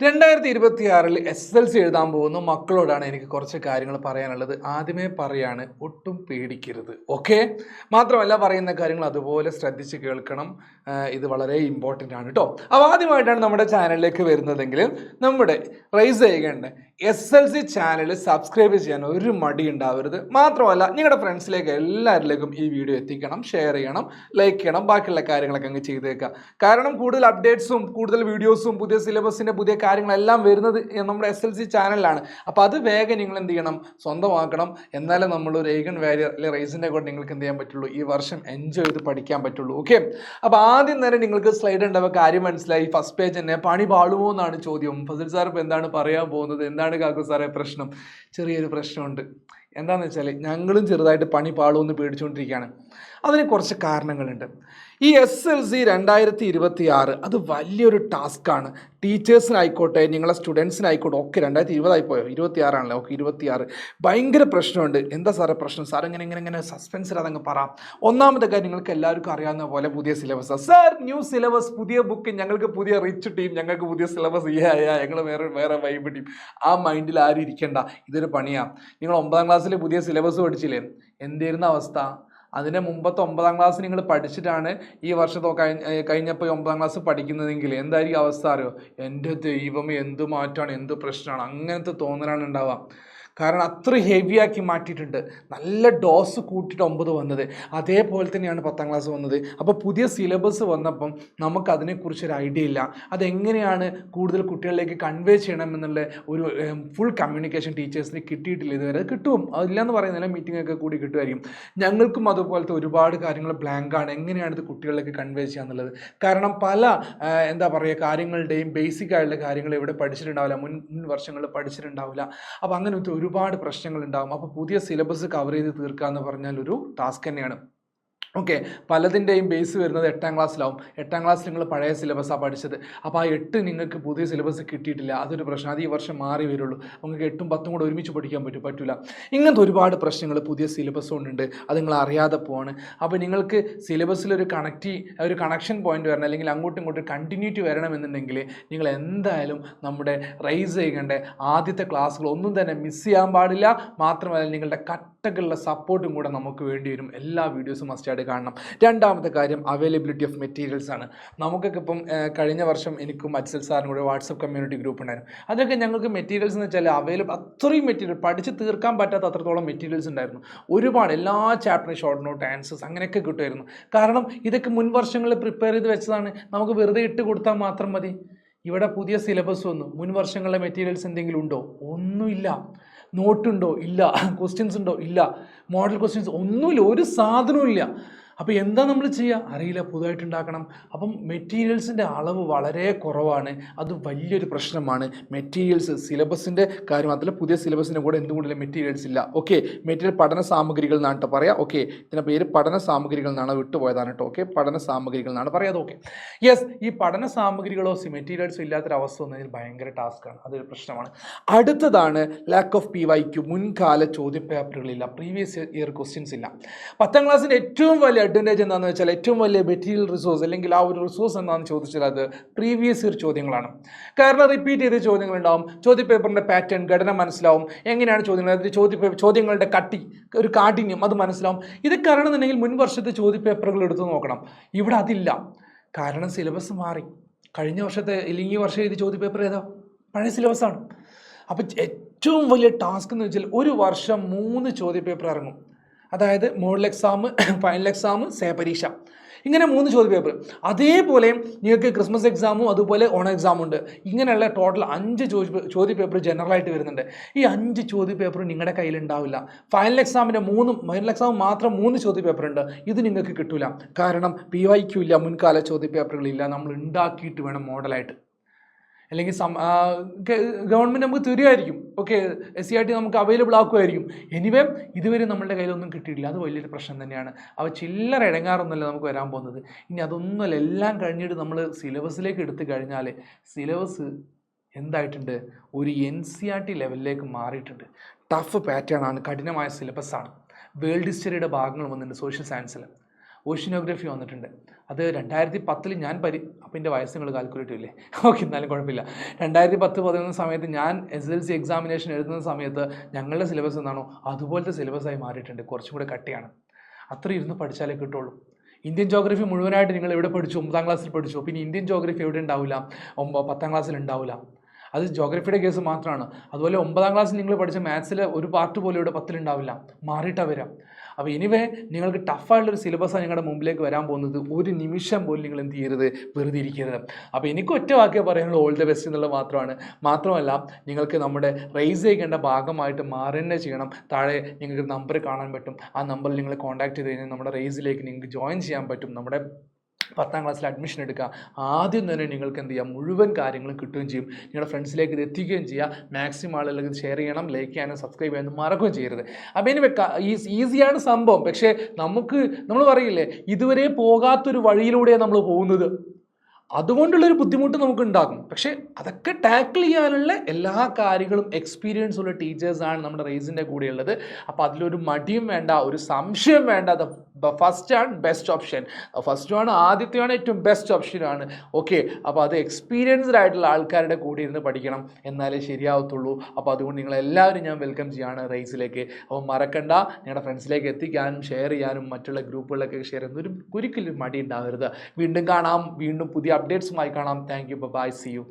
2026 SSLC എഴുതാൻ പോകുന്ന മക്കളോടാണ് എനിക്ക് കുറച്ച് കാര്യങ്ങൾ പറയാനുള്ളത്. ആദ്യമേ പറയാണ്, ഒട്ടും പേടിക്കരുത്. ഓക്കെ, മാത്രമല്ല പറയുന്ന കാര്യങ്ങൾ അതുപോലെ ശ്രദ്ധിച്ച് കേൾക്കണം. ഇത് വളരെ ഇമ്പോർട്ടൻ്റ് ആണ് കേട്ടോ. അപ്പോൾ ആദ്യമായിട്ടാണ് നമ്മുടെ ചാനലിലേക്ക് വരുന്നതെങ്കിൽ നമ്മുടെ റൈസ് ചെയ്യേണ്ട SSLC ചാനൽ സബ്സ്ക്രൈബ് ചെയ്യാൻ ഒരു മടി ഉണ്ടാവരുത്. മാത്രമല്ല നിങ്ങളുടെ ഫ്രണ്ട്സിലേക്ക് എല്ലാവരിലേക്കും ഈ വീഡിയോ എത്തിക്കണം, ഷെയർ ചെയ്യണം, ലൈക്ക് ചെയ്യണം, ബാക്കിയുള്ള കാര്യങ്ങളൊക്കെ അങ്ങ് ചെയ്തേക്കുക. കാരണം കൂടുതൽ അപ്ഡേറ്റ്സും കൂടുതൽ വീഡിയോസും പുതിയ സിലബസിൻ്റെ പുതിയ കാര്യങ്ങളെല്ലാം വരുന്നത് നമ്മുടെ SSLC ചാനലിലാണ്. അപ്പോൾ അത് വേഗം നിങ്ങൾ എന്ത് ചെയ്യണം, സ്വന്തമാക്കണം. എന്നാലേ നമ്മളൊരു ഏഗൺ വാരിയർ അല്ലെങ്കിൽ റൈസിൻ്റെ കൂടെ നിങ്ങൾക്ക് എന്ത് ചെയ്യാൻ പറ്റുള്ളൂ, ഈ വർഷം എൻജോയ് ചെയ്ത് പഠിക്കാൻ പറ്റുള്ളൂ. ഓക്കെ, അപ്പോൾ ആദ്യം തന്നെ നിങ്ങൾക്ക് സ്ലൈഡ് ഉണ്ടാവുക കാര്യം മനസ്സിലായി. ഫസ്റ്റ് പേജ് തന്നെ പണി പാളുമോ എന്നാണ് ചോദ്യം. ഫസിൽ സാർ ഇപ്പോൾ എന്താണ് പറയാൻ പോകുന്നത്? എന്താണ് കാക്കു സാറേ പ്രശ്നം? ചെറിയൊരു പ്രശ്നമുണ്ട്. എന്താണെന്ന് വെച്ചാൽ ഞങ്ങളും ചെറുതായിട്ട് പണി പാളുമെന്ന് പേടിച്ചുകൊണ്ടിരിക്കുകയാണ്. അതിന് കുറച്ച് കാരണങ്ങളുണ്ട്. ഈ SSLC 2026 അത് വലിയൊരു ടാസ്ക്കാണ്. ടീച്ചേഴ്സിനായിക്കോട്ടെ, നിങ്ങളെ സ്റ്റുഡൻസിനായിക്കോട്ടെ ഒക്കെ. 2020 ആയിപ്പോയോ? 26 ആണല്ലോ. ഓക്കെ, 26 ഭയങ്കര പ്രശ്നമുണ്ട്. എന്താ സാറേ പ്രശ്നം? സാർ ഇങ്ങനെ സസ്പെൻസിൽ അതങ്ങ് പറ. ഒന്നാമത്തെ കാര്യം, നിങ്ങൾക്ക് എല്ലാവർക്കും അറിയാവുന്ന പോലെ പുതിയ സിലബസ്. സാർ ന്യൂ സിലബസ്, പുതിയ ബുക്ക്, ഞങ്ങൾക്ക് പുതിയ റിച്ച് ടീം, ഞങ്ങൾക്ക് പുതിയ സിലബസ്, ഞങ്ങൾ വേറെ വൈബ് ടീം. ആ മൈൻഡിൽ ആരും ഇരിക്കേണ്ട. ഇതൊരു പണിയാണ്. നിങ്ങൾ 9ാം ക്ലാസ്സിൽ പുതിയ സിലബസ് പഠിച്ചില്ലേ? എന്തായിരുന്ന അവസ്ഥ? അതിൻ്റെ മുമ്പത്തെ 9ാം ക്ലാസ് നിങ്ങൾ പഠിച്ചിട്ടാണ് ഈ വർഷത്തോ കഴിഞ്ഞപ്പോൾ 9ാം ക്ലാസ് പഠിക്കുന്നതെങ്കിൽ എന്തായിരിക്കും അവസ്ഥ അറിയോ? എൻ്റെ ദൈവമേ, എന്ത് മാറ്റമാണ്, എന്ത് പ്രശ്നമാണ്, അങ്ങനത്തെ തോന്നലാണ് ഉണ്ടാവുക. കാരണം അത്ര ഹെവിയാക്കി മാറ്റിയിട്ടുണ്ട്. നല്ല ഡോസ് കൂട്ടിയിട്ട് 9 വന്നത്. അതേപോലെ തന്നെയാണ് 10ാം ക്ലാസ് വന്നത്. അപ്പോൾ പുതിയ സിലബസ് വന്നപ്പം നമുക്ക് അതിനെക്കുറിച്ചൊരു ഐഡിയ ഇല്ല. അതെങ്ങനെയാണ് കൂടുതൽ കുട്ടികളിലേക്ക് കൺവേ ചെയ്യണമെന്നുള്ള ഒരു ഫുൾ കമ്മ്യൂണിക്കേഷൻ ടീച്ചേഴ്സിന് കിട്ടിയിട്ടില്ല ഇതുവരെ. അത് കിട്ടും, അതില്ലെന്ന് പറയുന്നില്ല, മീറ്റിംഗ് ഒക്കെ കൂടി കിട്ടുമായിരിക്കും. ഞങ്ങൾക്കും അതുപോലത്തെ ഒരുപാട് കാര്യങ്ങൾ ബ്ലാങ്കാണ്. എങ്ങനെയാണ് ഇത് കുട്ടികളിലേക്ക് കൺവേ ചെയ്യുക എന്നുള്ളത്. കാരണം പല എന്താ പറയുക കാര്യങ്ങളുടെയും ബേസിക് ആയിട്ടുള്ള കാര്യങ്ങൾ ഇവിടെ പഠിച്ചിട്ടുണ്ടാവില്ല, മുൻ വർഷങ്ങളിൽ പഠിച്ചിട്ടുണ്ടാവില്ല. അപ്പോൾ അങ്ങനത്തെ ഒരുപാട് പ്രശ്നങ്ങൾ ഉണ്ടാകും. അപ്പോൾ പുതിയ സിലബസ് കവർ ചെയ്ത് തീർക്കുക എന്ന് പറഞ്ഞാൽ ഒരു ടാസ്ക് തന്നെയാണ്. ഓക്കെ, പലതിൻ്റെയും ബേസ് വരുന്നത് 8ാം ക്ലാസ്സിലാവും. 8ാം ക്ലാസ്സിൽ നിങ്ങൾ പഴയ സിലബസാണ് പഠിച്ചത്. അപ്പോൾ ആ 8 നിങ്ങൾക്ക് പുതിയ സിലബസ് കിട്ടിയിട്ടില്ല. അതൊരു പ്രശ്നം. അത് ഈ വർഷം മാറി വരുള്ളൂ. നിങ്ങൾക്ക് 8ഉം 10ഉം കൂടെ ഒരുമിച്ച് പഠിക്കാൻ പറ്റില്ല. ഇങ്ങനത്തെ ഒരുപാട് പ്രശ്നങ്ങൾ പുതിയ സിലബസ് കൊണ്ടുണ്ട്. അത് നിങ്ങൾ അറിയാതെ പോവാണ്. അപ്പോൾ നിങ്ങൾക്ക് സിലബസിലൊരു കണക്ഷൻ പോയിന്റ് വരണം, അല്ലെങ്കിൽ അങ്ങോട്ടും ഇങ്ങോട്ടും കണ്ടിന്യൂറ്റി വരണമെന്നുണ്ടെങ്കിൽ നിങ്ങൾ എന്തായാലും നമ്മുടെ റൈസ് ചെയ്യേണ്ട ആദ്യത്തെ ക്ലാസ്സുകൾ ഒന്നും തന്നെ മിസ് ചെയ്യാൻ പാടില്ല. മാത്രമല്ല നിങ്ങളുടെ കട്ടകളുടെ സപ്പോർട്ടും കൂടെ നമുക്ക് വേണ്ടി വരും. എല്ലാ വീഡിയോസും മസ്റ്റായിട്ട് കാണണം. രണ്ടാമത്തെ കാര്യം അവൈലബിലിറ്റി ഓഫ് മെറ്റീരിയൽസ് ആണ്. നമുക്കൊക്കെ ഇപ്പം കഴിഞ്ഞ വർഷം എനിക്കും അജ്സൽ സാറിനും കൂടെ വാട്സപ്പ് കമ്മ്യൂണിറ്റി ഗ്രൂപ്പ് ഉണ്ടായിരുന്നു. അതൊക്കെ ഞങ്ങൾക്ക് മെറ്റീരിയൽസ് എന്ന് വെച്ചാൽ അത്രയും മെറ്റീരിയൽ പഠിച്ച് തീർക്കാൻ പറ്റാത്ത അത്രത്തോളം മെറ്റീരിയൽസ് ഉണ്ടായിരുന്നു. ഒരുപാട് എല്ലാ ചാപ്റ്ററും ഷോർട്ട് നോട്ട്, ആൻസേഴ്സ് അങ്ങനെയൊക്കെ കിട്ടുമായിരുന്നു. കാരണം ഇതൊക്കെ മുൻ വർഷങ്ങളിൽ പ്രിപ്പയർ ചെയ്ത് വെച്ചതാണ്. നമുക്ക് വെറുതെ ഇട്ട് കൊടുത്താൽ മാത്രം മതി. ഇവിടെ പുതിയ സിലബസ് വന്നു. മുൻ വർഷങ്ങളിലെ മെറ്റീരിയൽസ് എന്തെങ്കിലും ഉണ്ടോ? ഒന്നുമില്ല. നോട്ടുണ്ടോ? ഇല്ല. ക്വസ്റ്റ്യൻസ് ഉണ്ടോ? ഇല്ല. മോഡൽ ക്വസ്റ്റ്യൻസ് ഒന്നുമില്ല. ഒരു സാധനവും ഇല്ല. അപ്പോൾ എന്താ നമ്മൾ ചെയ്യുക? അറിയില്ല, പുതുതായിട്ട് ഉണ്ടാക്കണം. അപ്പം മെറ്റീരിയൽസിൻ്റെ അളവ് വളരെ കുറവാണ്. അത് വലിയൊരു പ്രശ്നമാണ്. മെറ്റീരിയൽസ് സിലബസിൻ്റെ കാര്യം മാത്രമല്ല, പുതിയ സിലബസിൻ്റെ കൂടെ എന്തുകൊണ്ടില്ല മെറ്റീരിയൽസ് ഇല്ല. ഓക്കെ, മെറ്റീരിയൽ പഠന സാമഗ്രികൾ എന്നാണ് കേട്ടോ പറയാം. ഓക്കെ, ഇതിൻ്റെ പേര് പഠന സാമഗ്രികൾ എന്നാണ്, വിട്ടുപോയതാണ് കേട്ടോ. ഓക്കെ, പഠന സാമഗ്രികൾ എന്നാണ് പറയാതെ. ഓക്കെ, യെസ്, ഈ പഠന സാമഗ്രികളോ മെറ്റീരിയൽസോ ഇല്ലാത്തൊരവസ്ഥ വന്നതിൽ ഭയങ്കര ടാസ്ക്കാണ്. അതൊരു പ്രശ്നമാണ്. അടുത്തതാണ് ലാക്ക് ഓഫ് PYQ. മുൻകാല ചോദ്യപേപ്പറുകളില്ല, പ്രീവിയസ് ഇയർ ക്വസ്റ്റ്യൻസ് ഇല്ല. 10ാം ക്ലാസ്സിൻ്റെ ഏറ്റവും വലിയ അഡ്വാൻറ്റേജ് എന്താണെന്ന് വെച്ചാൽ, ഏറ്റവും വലിയ മെറ്റീരിയൽ റിസോഴ്സ് അല്ലെങ്കിൽ ആ ഒരു റിസോഴ്സ് എന്താണെന്ന് ചോദിച്ചാൽ അത് പ്രീവിയസ് ഇയർ ചോദ്യങ്ങളാണ്. കാരണം റിപ്പീറ്റ് ചെയ്ത ചോദ്യങ്ങളുണ്ടാവും. ചോദ്യപേപ്പറിൻ്റെ പാറ്റേൺ, ഘടന മനസ്സിലാവും. എങ്ങനെയാണ് ചോദ്യങ്ങൾ, അതിൽ ചോദ്യങ്ങളുടെ കട്ടി, ഒരു കാഠിന്യം അത് മനസ്സിലാവും. ഇതൊക്കെ അറിയണമെന്നുണ്ടെങ്കിൽ മുൻ വർഷത്തെ ചോദ്യപേപ്പറുകൾ എടുത്ത് നോക്കണം. ഇവിടെ അതില്ല. കാരണം സിലബസ് മാറി. കഴിഞ്ഞ വർഷത്തെ അല്ലെങ്കിൽ ഈ വർഷം എഴുതിയ ചോദ്യപേപ്പർ ഏതാ? പഴയ സിലബസാണ്. അപ്പോൾ ഏറ്റവും വലിയ ടാസ്ക് എന്ന് വെച്ചാൽ ഒരു വർഷം 3 ചോദ്യപേപ്പർ ഇറങ്ങും. അതായത് മോഡൽ എക്സാം, ഫൈനൽ എക്സാം, പരീക്ഷ, ഇങ്ങനെ 3 ചോദ്യപേപ്പർ. അതേപോലെ നിങ്ങൾക്ക് ക്രിസ്മസ് എക്സാമും അതുപോലെ ഓണം എക്സാമും ഉണ്ട്. ഇങ്ങനെയുള്ള ടോട്ടൽ 5 ചോദ്യപേപ്പർ ജനറലായിട്ട് വരുന്നുണ്ട്. ഈ 5 ചോദ്യപേപ്പറും നിങ്ങളുടെ കയ്യിലുണ്ടാവില്ല. ഫൈനൽ എക്സാം മാത്രം 3 ചോദ്യപേപ്പർ ഉണ്ട്. ഇത് നിങ്ങൾക്ക് കിട്ടില്ല. കാരണം PYQ ഇല്ല, മുൻകാല ചോദ്യപേപ്പറുകളില്ല. നമ്മൾ ഉണ്ടാക്കിയിട്ട് വേണം മോഡലായിട്ട്. അല്ലെങ്കിൽ ഗവൺമെൻറ് നമുക്ക് തരുമായിരിക്കും. ഓക്കെ, SCERT നമുക്ക് അവൈലബിൾ ആക്കുമായിരിക്കും. എനിവേ ഇതുവരെ നമ്മളുടെ കയ്യിലൊന്നും കിട്ടിയിട്ടില്ല. അത് വലിയൊരു പ്രശ്നം തന്നെയാണ്. അവ ചില്ലറ ഇടങ്ങാറൊന്നുമല്ല നമുക്ക് വരാൻ പോകുന്നത്. ഇനി അതൊന്നുമല്ല, എല്ലാം കഴിഞ്ഞിട്ട് നമ്മൾ സിലബസിലേക്ക് എടുത്തു കഴിഞ്ഞാൽ സിലബസ് എന്തായിട്ടുണ്ട്? ഒരു NCERT ലെവലിലേക്ക് മാറിയിട്ടുണ്ട്. ടഫ് പാറ്റേൺ ആണ്, കഠിനമായ സിലബസാണ്. വേൾഡ് ഹിസ്റ്ററിയുടെ ഭാഗങ്ങൾ വന്നിട്ടുണ്ട് സോഷ്യൽ സയൻസിൽ. ഓഷ്യനോഗ്രഫി വന്നിട്ടുണ്ട്. അത് 2010 ഞാൻ അപ്പോൾ എൻ്റെ വയസ്സ് നിങ്ങൾ കാൽക്കുലേറ്റ് ചെയ്യില്ലേ? ഓക്കെ, എന്നാലും കുഴപ്പമില്ല. 2010-11 സമയത്ത് ഞാൻ SSLC എക്സാമിനേഷൻ എഴുതുന്ന സമയത്ത് ഞങ്ങളുടെ സിലബസ് എന്താണോ അതുപോലത്തെ സിലബസായി മാറിയിട്ടുണ്ട്. കുറച്ചും കൂടെ കട്ടിയാണ്. അത്ര ഇരുന്ന് പഠിച്ചാലേ കിട്ടുള്ളൂ. ഇന്ത്യൻ ജോഗ്രഫി മുഴുവനായിട്ട് നിങ്ങൾ എവിടെ പഠിച്ചു? 9ാം ക്ലാസ്സിൽ പഠിച്ചു. പിന്നെ ഇന്ത്യൻ ജോഗ്രഫി എവിടെ ഉണ്ടാവില്ല? 10ാം ക്ലാസ്സിൽ ഉണ്ടാവില്ല. അത് ജോഗ്രഫിയുടെ കേസ് മാത്രമാണ്. അതുപോലെ 9ാം ക്ലാസ്സിൽ നിങ്ങൾ പഠിച്ച മാത്സിൽ ഒരു പാർട്ട് പോലും ഇവിടെ 10ൽ ഉണ്ടാവില്ല, മാറിയിട്ടാണ് വരാം. അപ്പോൾ എനിവേ നിങ്ങൾക്ക് ടഫായിട്ടുള്ളൊരു സിലബസാണ് നിങ്ങളുടെ മുമ്പിലേക്ക് വരാൻ പോകുന്നത്. ഒരു നിമിഷം പോലും നിങ്ങൾ എന്ത് ചെയ്യരുത്, വെറുതെ ഇരിക്കരുത്. അപ്പോൾ എനിക്ക് ഒറ്റ വാക്കേ പറയാനുള്ളൂ, ഓൾ ദ ബെസ്റ്റ് എന്നുള്ളത് മാത്രമാണ്. മാത്രമല്ല നിങ്ങൾക്ക് നമ്മുടെ റേസ് ചെയ്യേണ്ട ഭാഗമായിട്ട് മാറുന്നത് ചെയ്യണം. താഴെ നിങ്ങൾക്ക് നമ്പർ കാണാൻ പറ്റും. ആ നമ്പറിൽ നിങ്ങൾ കോൺടാക്ട് ചെയ്ത് കഴിഞ്ഞാൽ നമ്മുടെ റേസിലേക്ക് നിങ്ങൾക്ക് ജോയിൻ ചെയ്യാൻ പറ്റും. നമ്മുടെ 10ാം ക്ലാസ്സിൽ അഡ്മിഷൻ എടുക്കുക. ആദ്യം തന്നെ നിങ്ങൾക്ക് എന്ത് ചെയ്യാം, മുഴുവൻ കാര്യങ്ങളും കിട്ടുകയും ചെയ്യും. നിങ്ങളുടെ ഫ്രണ്ട്സിലേക്ക് ഇത് എത്തിക്കുകയും ചെയ്യുക. മാക്സിമം ആളുകൾക്ക് ഇത് ഷെയർ ചെയ്യണം, ലൈക്ക് ചെയ്യാനും സബ്സ്ക്രൈബ് ചെയ്യാനും മറക്കുകയും ചെയ്യരുത്. അപ്പോൾ ഇനി ഈസിയാണ് സംഭവം. പക്ഷേ നമ്മൾ പറയില്ലേ, ഇതുവരെ പോകാത്തൊരു വഴിയിലൂടെയാണ് നമ്മൾ പോകുന്നത്. അതുകൊണ്ടുള്ളൊരു ബുദ്ധിമുട്ട് നമുക്ക് ഉണ്ടാകും. പക്ഷേ അതൊക്കെ ടാക്കിൾ ചെയ്യാനുള്ള എല്ലാ കാര്യങ്ങളും എക്സ്പീരിയൻസ് ഉള്ള ടീച്ചേഴ്സാണ് നമ്മുടെ റേസിൻ്റെ കൂടെയുള്ളത്. അപ്പോൾ അതിലൊരു മടിയും വേണ്ട, ഒരു സംശയം വേണ്ട. ഫസ്റ്റ് ആണ് ബെസ്റ്റ് ഓപ്ഷൻ. ഫസ്റ്റുമാണ്, ആദ്യത്തെയാണ് ഏറ്റവും ബെസ്റ്റ് ഓപ്ഷനാണ്. ഓക്കെ, അപ്പോൾ അത് എക്സ്പീരിയൻസ്ഡ് ആയിട്ടുള്ള ആൾക്കാരുടെ കൂടെ ഇരുന്ന് പഠിക്കണം, എന്നാലേ ശരിയാവത്തുള്ളൂ. അപ്പോൾ അതുകൊണ്ട് നിങ്ങളെല്ലാവരും ഞാൻ വെൽക്കം ചെയ്യാണ് റേസിലേക്ക്. അപ്പോൾ മറക്കണ്ട, നിങ്ങളുടെ ഫ്രണ്ട്സിലേക്ക് എത്തിക്കാനും ഷെയർ ചെയ്യാനും മറ്റുള്ള ഗ്രൂപ്പുകളിലൊക്കെ ഷെയർ ചെയ്യുന്ന ഒരിക്കലും മടി ഉണ്ടാവരുത്. വീണ്ടും കാണാം, വീണ്ടും പുതിയ അപ്ഡേറ്റ്സുമായി കാണാം. Thank you, bye, see U.